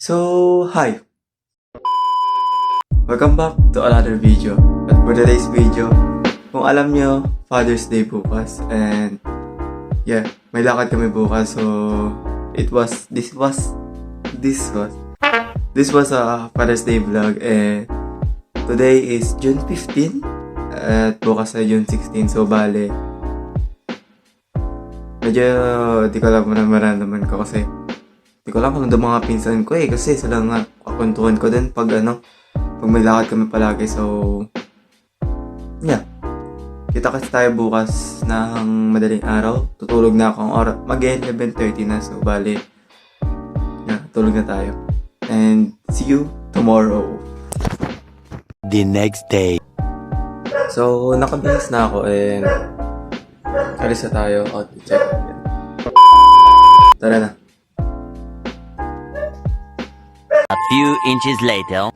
So, hi! Welcome back to another video. At for today's video, kung alam nyo, Father's Day bukas. And, yeah, may lakad kami bukas. So, this was a Father's Day vlog. And, today is June 15. At bukas ay June 16. So, bale, medyo di ko alam naman ko kasi di ko alam kung ano mga pinsan ko kasi sila nga kakuntuhan ko din pag may lakad kami palagi. So, yeah. Kita-kits tayo bukas ng madaling araw. Tutulog na akong oras. Mag-11:30 na. So, bali. Yeah, tulog na tayo. And see you tomorrow. The next day. So, nakabihis na ako and alis na tayo. Outfit check. Tara na. A few inches later.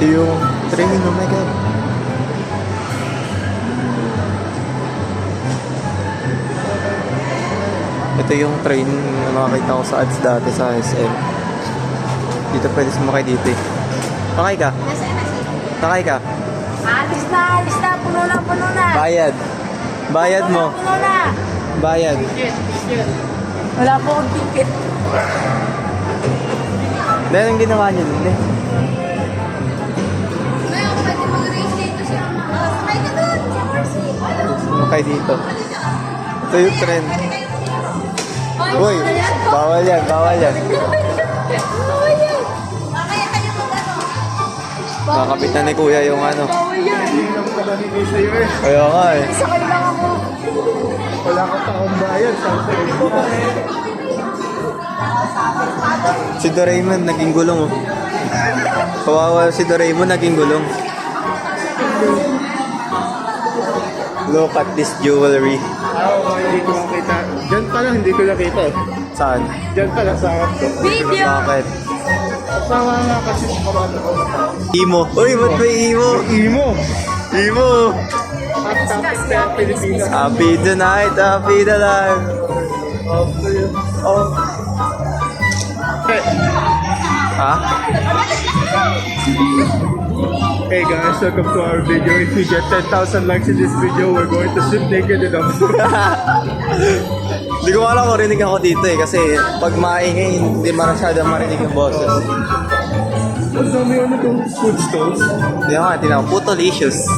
Ito yung train, oh my god. Ito yung train na makakita ko sa ads dati sa SM. Dito pwede sumakay dito eh. Sakay ka? Sakay ka? Alis na, puno na. Bayad. Bayad mo. Puno na. Bayad. Wala po akong ticket. Dahil ang ginawa niyo dun eh. Ngayon, pwede mag-race dito siya. Sakay ka doon, sa horsey. Sumakay dito. Ito yung trend. Uy, bawal yan. Bawal yan. Mamaya kayo mag-ano. Nakakapit na ni kuya yung ano. Bawal yan. Kaya nga eh. Sakay lang ako. Wala ka taong bayan sa Si Doraemon naging gulong oh. Kawawa si Doraemon naging gulong. Look at this jewelry. hindi ko makita. Diyan pa lang, hindi ko nakita eh. Saan? Diyan pa lang sa harap ko. Video. Bakit? Asawa nga kasi sa kabata ko. Imo. Uy, ba't may imo? Imo! Imo! Tapos sa Pilipinas. Happy tonight, happy the life. Oh. Ha? Hey guys, welcome to our video. If we get 10,000 likes in this video, we're going to swim naked in the Hindi ko alam kung rinig ako dito eh. Kasi pag maingay, hindi masyadong marinig yung boses. Ang dami ano itong food stalls. Hindi nga, tinawag. Putolicious.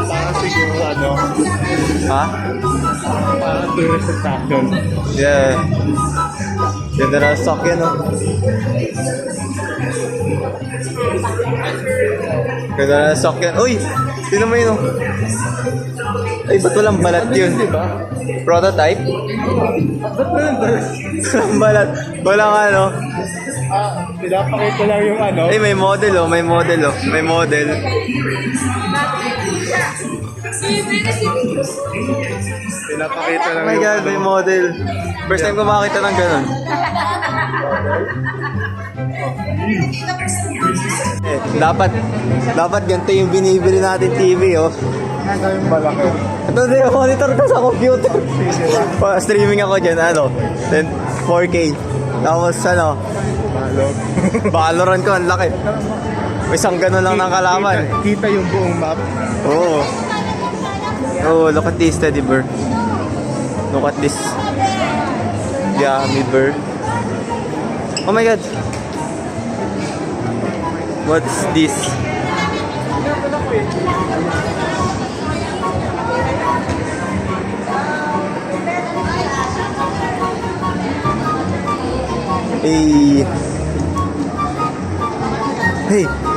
Parang siguro ano, Ha? parang tourist attraction. Yeah. Ganda na stock yan, oh. Ganda na stock yan. Uy! Sino mo yun, oh? Ay, ba't walang balat yun? Diba? Prototype? Ba't na yung balas? Walang balat. Walang ano. Pinapakita lang yung ano. Ay, may model, oh. May model, oh. May model. Pinapakita lang Oh my yung God, may model. First time ko makakita ng ganun. Eh, dapat ganito yung binibili natin TV, oh. ano yung malaki. Ito din yung monitor ko sa computer. Streaming ako dyan, ano, then 4K. Tapos, ano, Valorant ko, ang laki. Isang ganun lang ng kalaman. Kita yung buong map. Oo. Oh, look at this teddy bear. Look at this. Yummy bear. Oh my God. What's this? Hey. Hey.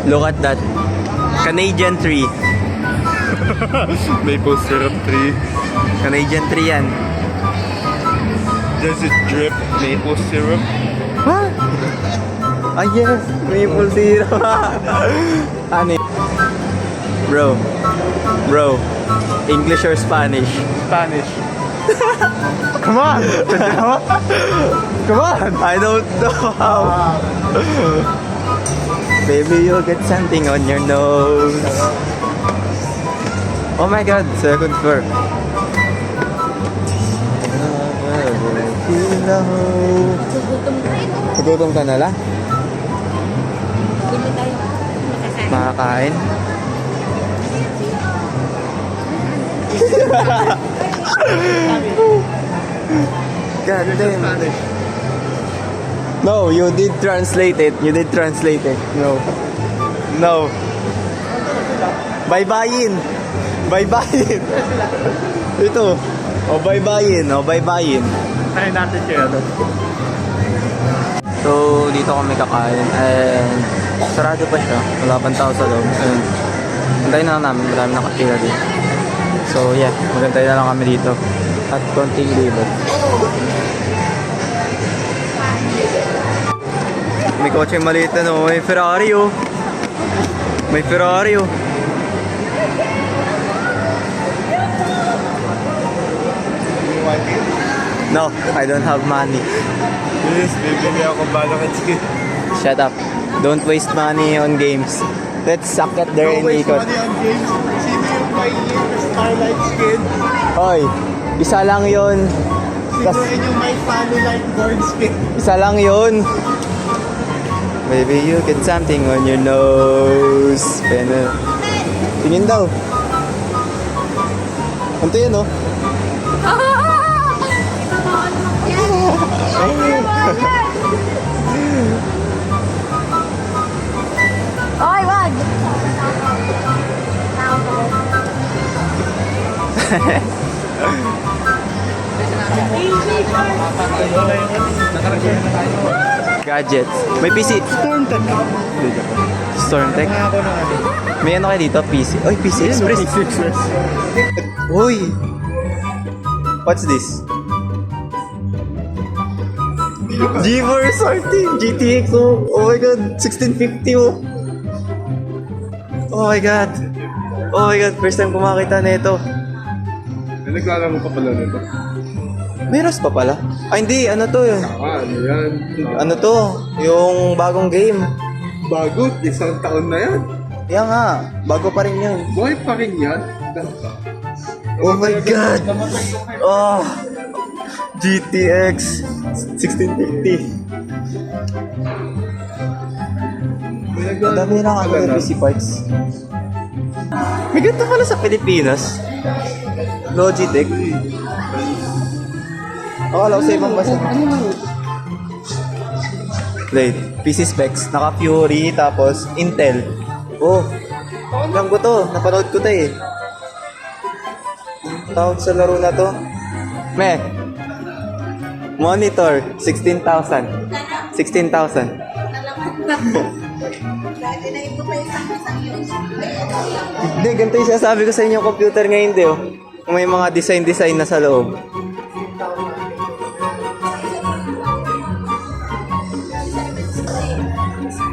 Look at that. Canadian tree. Maple syrup tree. Canadian tree yan. Does it drip maple syrup? Huh? Ah, yes. Maple syrup. Ano? Bro. English or Spanish? Spanish. Come on! Come on! I don't know how. Baby, you'll get something on your nose. Oh my God, second floor. Gutom ka na lang? Bili tayo. Makakain. Makakain? God damn. No, you did translate it. You did translate it. No. Bye-byein. Bye-byein. Ito. O, bye-byein. O, bye-byein. Kaya natin kaya ito. So, dito kami kakain. And, sarado pa siya. Wala pang tao sa loob. Ayun. Antayin na lang namin. Marami nakatira dito. So, yeah. Magantay na lang kami dito. At konting libot. May kotse maliit na, no? May Ferrari, oh. May Ferrari, oh. No, I don't have money. Yes, bibili ako balakit skin. Shut up. Don't waste money on games. Let's suck at their Don't waste ikot. money on games. Sino yung may Starlight skin? Oy, isa lang yun. Sino yung may Light board skin? Isa lang yun. Maybe you get something on your nose. Pena. Tingin daw. Anto yun, oh. Oy, wag! Gadgets. May PC. Stormtech. Ako na ano. May ano kayo dito? PC. Oy, PC Express. Express. Uy! What's this? GeForce RT GTX, oh. Oh my God, 1650, oh. Oh my God. Oh my God, first time ko makita na ito. Naglalaro ka pala nito. May ROS pa pala? Ay, hindi. Ano to yun? Ano yan? Ano to? Yung bagong game. Bago, isang taon na yan. Kaya nga, bago pa rin yun. Buhay pa rin yan. Oh my God! Oh! GTX 1650. Ang dami ng PC parts. May ganito pala sa Pilipinas. Logitech. Akala ko sa ibang bansa. Wait, PC specs. Naka Fury, tapos Intel. Oh, alam ko to. Napanood ko to eh. Tawag sa laro na to. Monitor, 16,000. 16,000. Dati na ito pa isang yun. Hindi, ganito yung sinasabi ko sa inyo computer ngayon, di oh. May mga design na sa loob.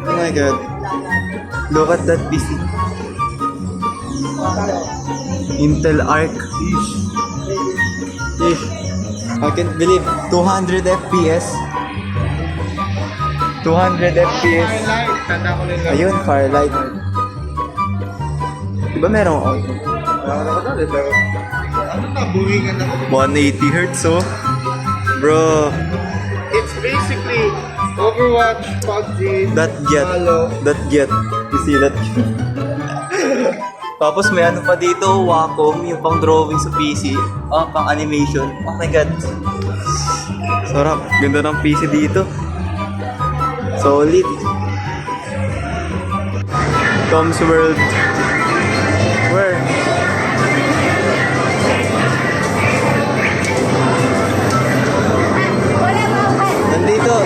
Oh my God. Look at that PC. Intel Arc. Ish. I can't believe 200 FPS. 200 FPS. Firelight. Tanda ko rin lang. Ayun, Firelight. Diba merong auto? Ano na, buhingan ako. 180 Hz, oh. Bro, It's basically Overwatch, PUBG, that get. Halo. That get. You see that? Tapos may ano pa dito, Wacom, yung pang drawing sa PC. Ah, pang animation. Oh my God. Sarap. Ganda ng PC dito. Solid. Tom's World. Where?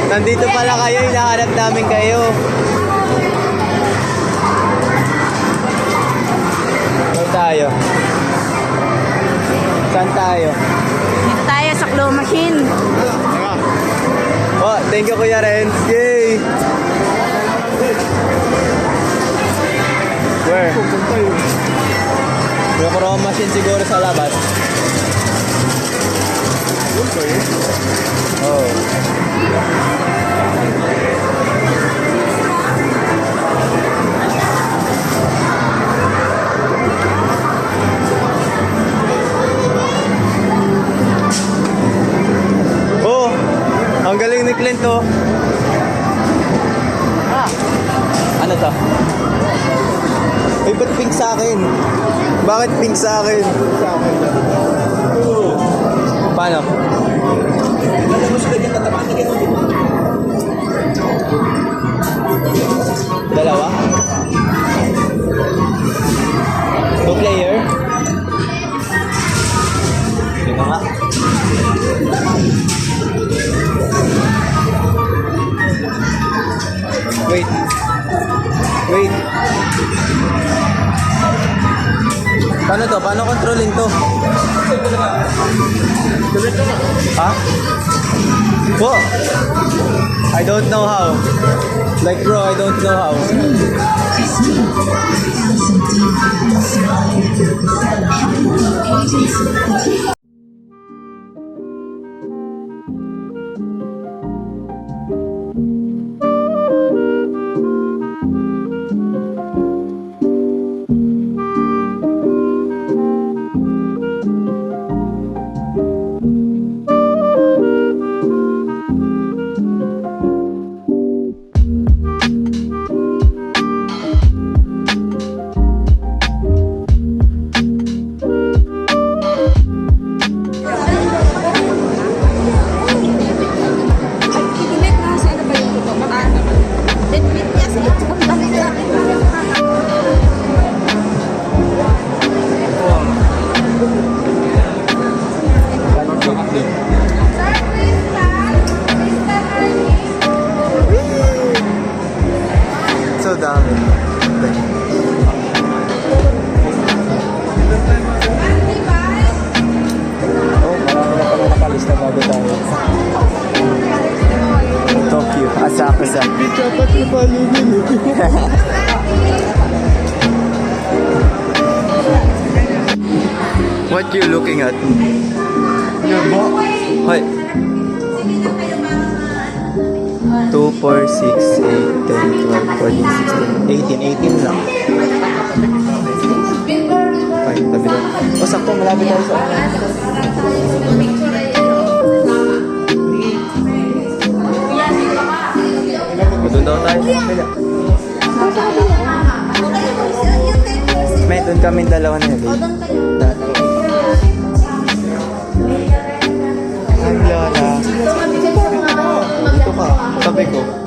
Nandito pala kayo, hinahanap namin kayo. Saan tayo? Saan tayo? Dito tayo sa claw machine. Oh, thank you Kuya Renz. Yay! Where? May claw machine siguro sa labas. Oh. Oh, ang galing ni Clint oh. Ano to? Ay, ba't pink sa akin? Bakit pink sa akin? Paano? Dalawa? 2 player? Ito nga. Wait. Paano to? Paano controlling to? Ha? What? I don't know how. Like bro, I don't know how. So dami. Oh, marami na pala nakalista bago tayo. Tokyo, Asakusa. Dapat ipalugin What you looking at? Your box. Hoy, 2 2, 4, 6, 8, 10, 12, 14, 16, 18. 18 lang. Fine, tabi doon. O, sakto, malapit tayo sa... Doon daw tayo sa kabila. May doon kami dalawa na yun. Hi, Lola. Dito ka, tabi ko.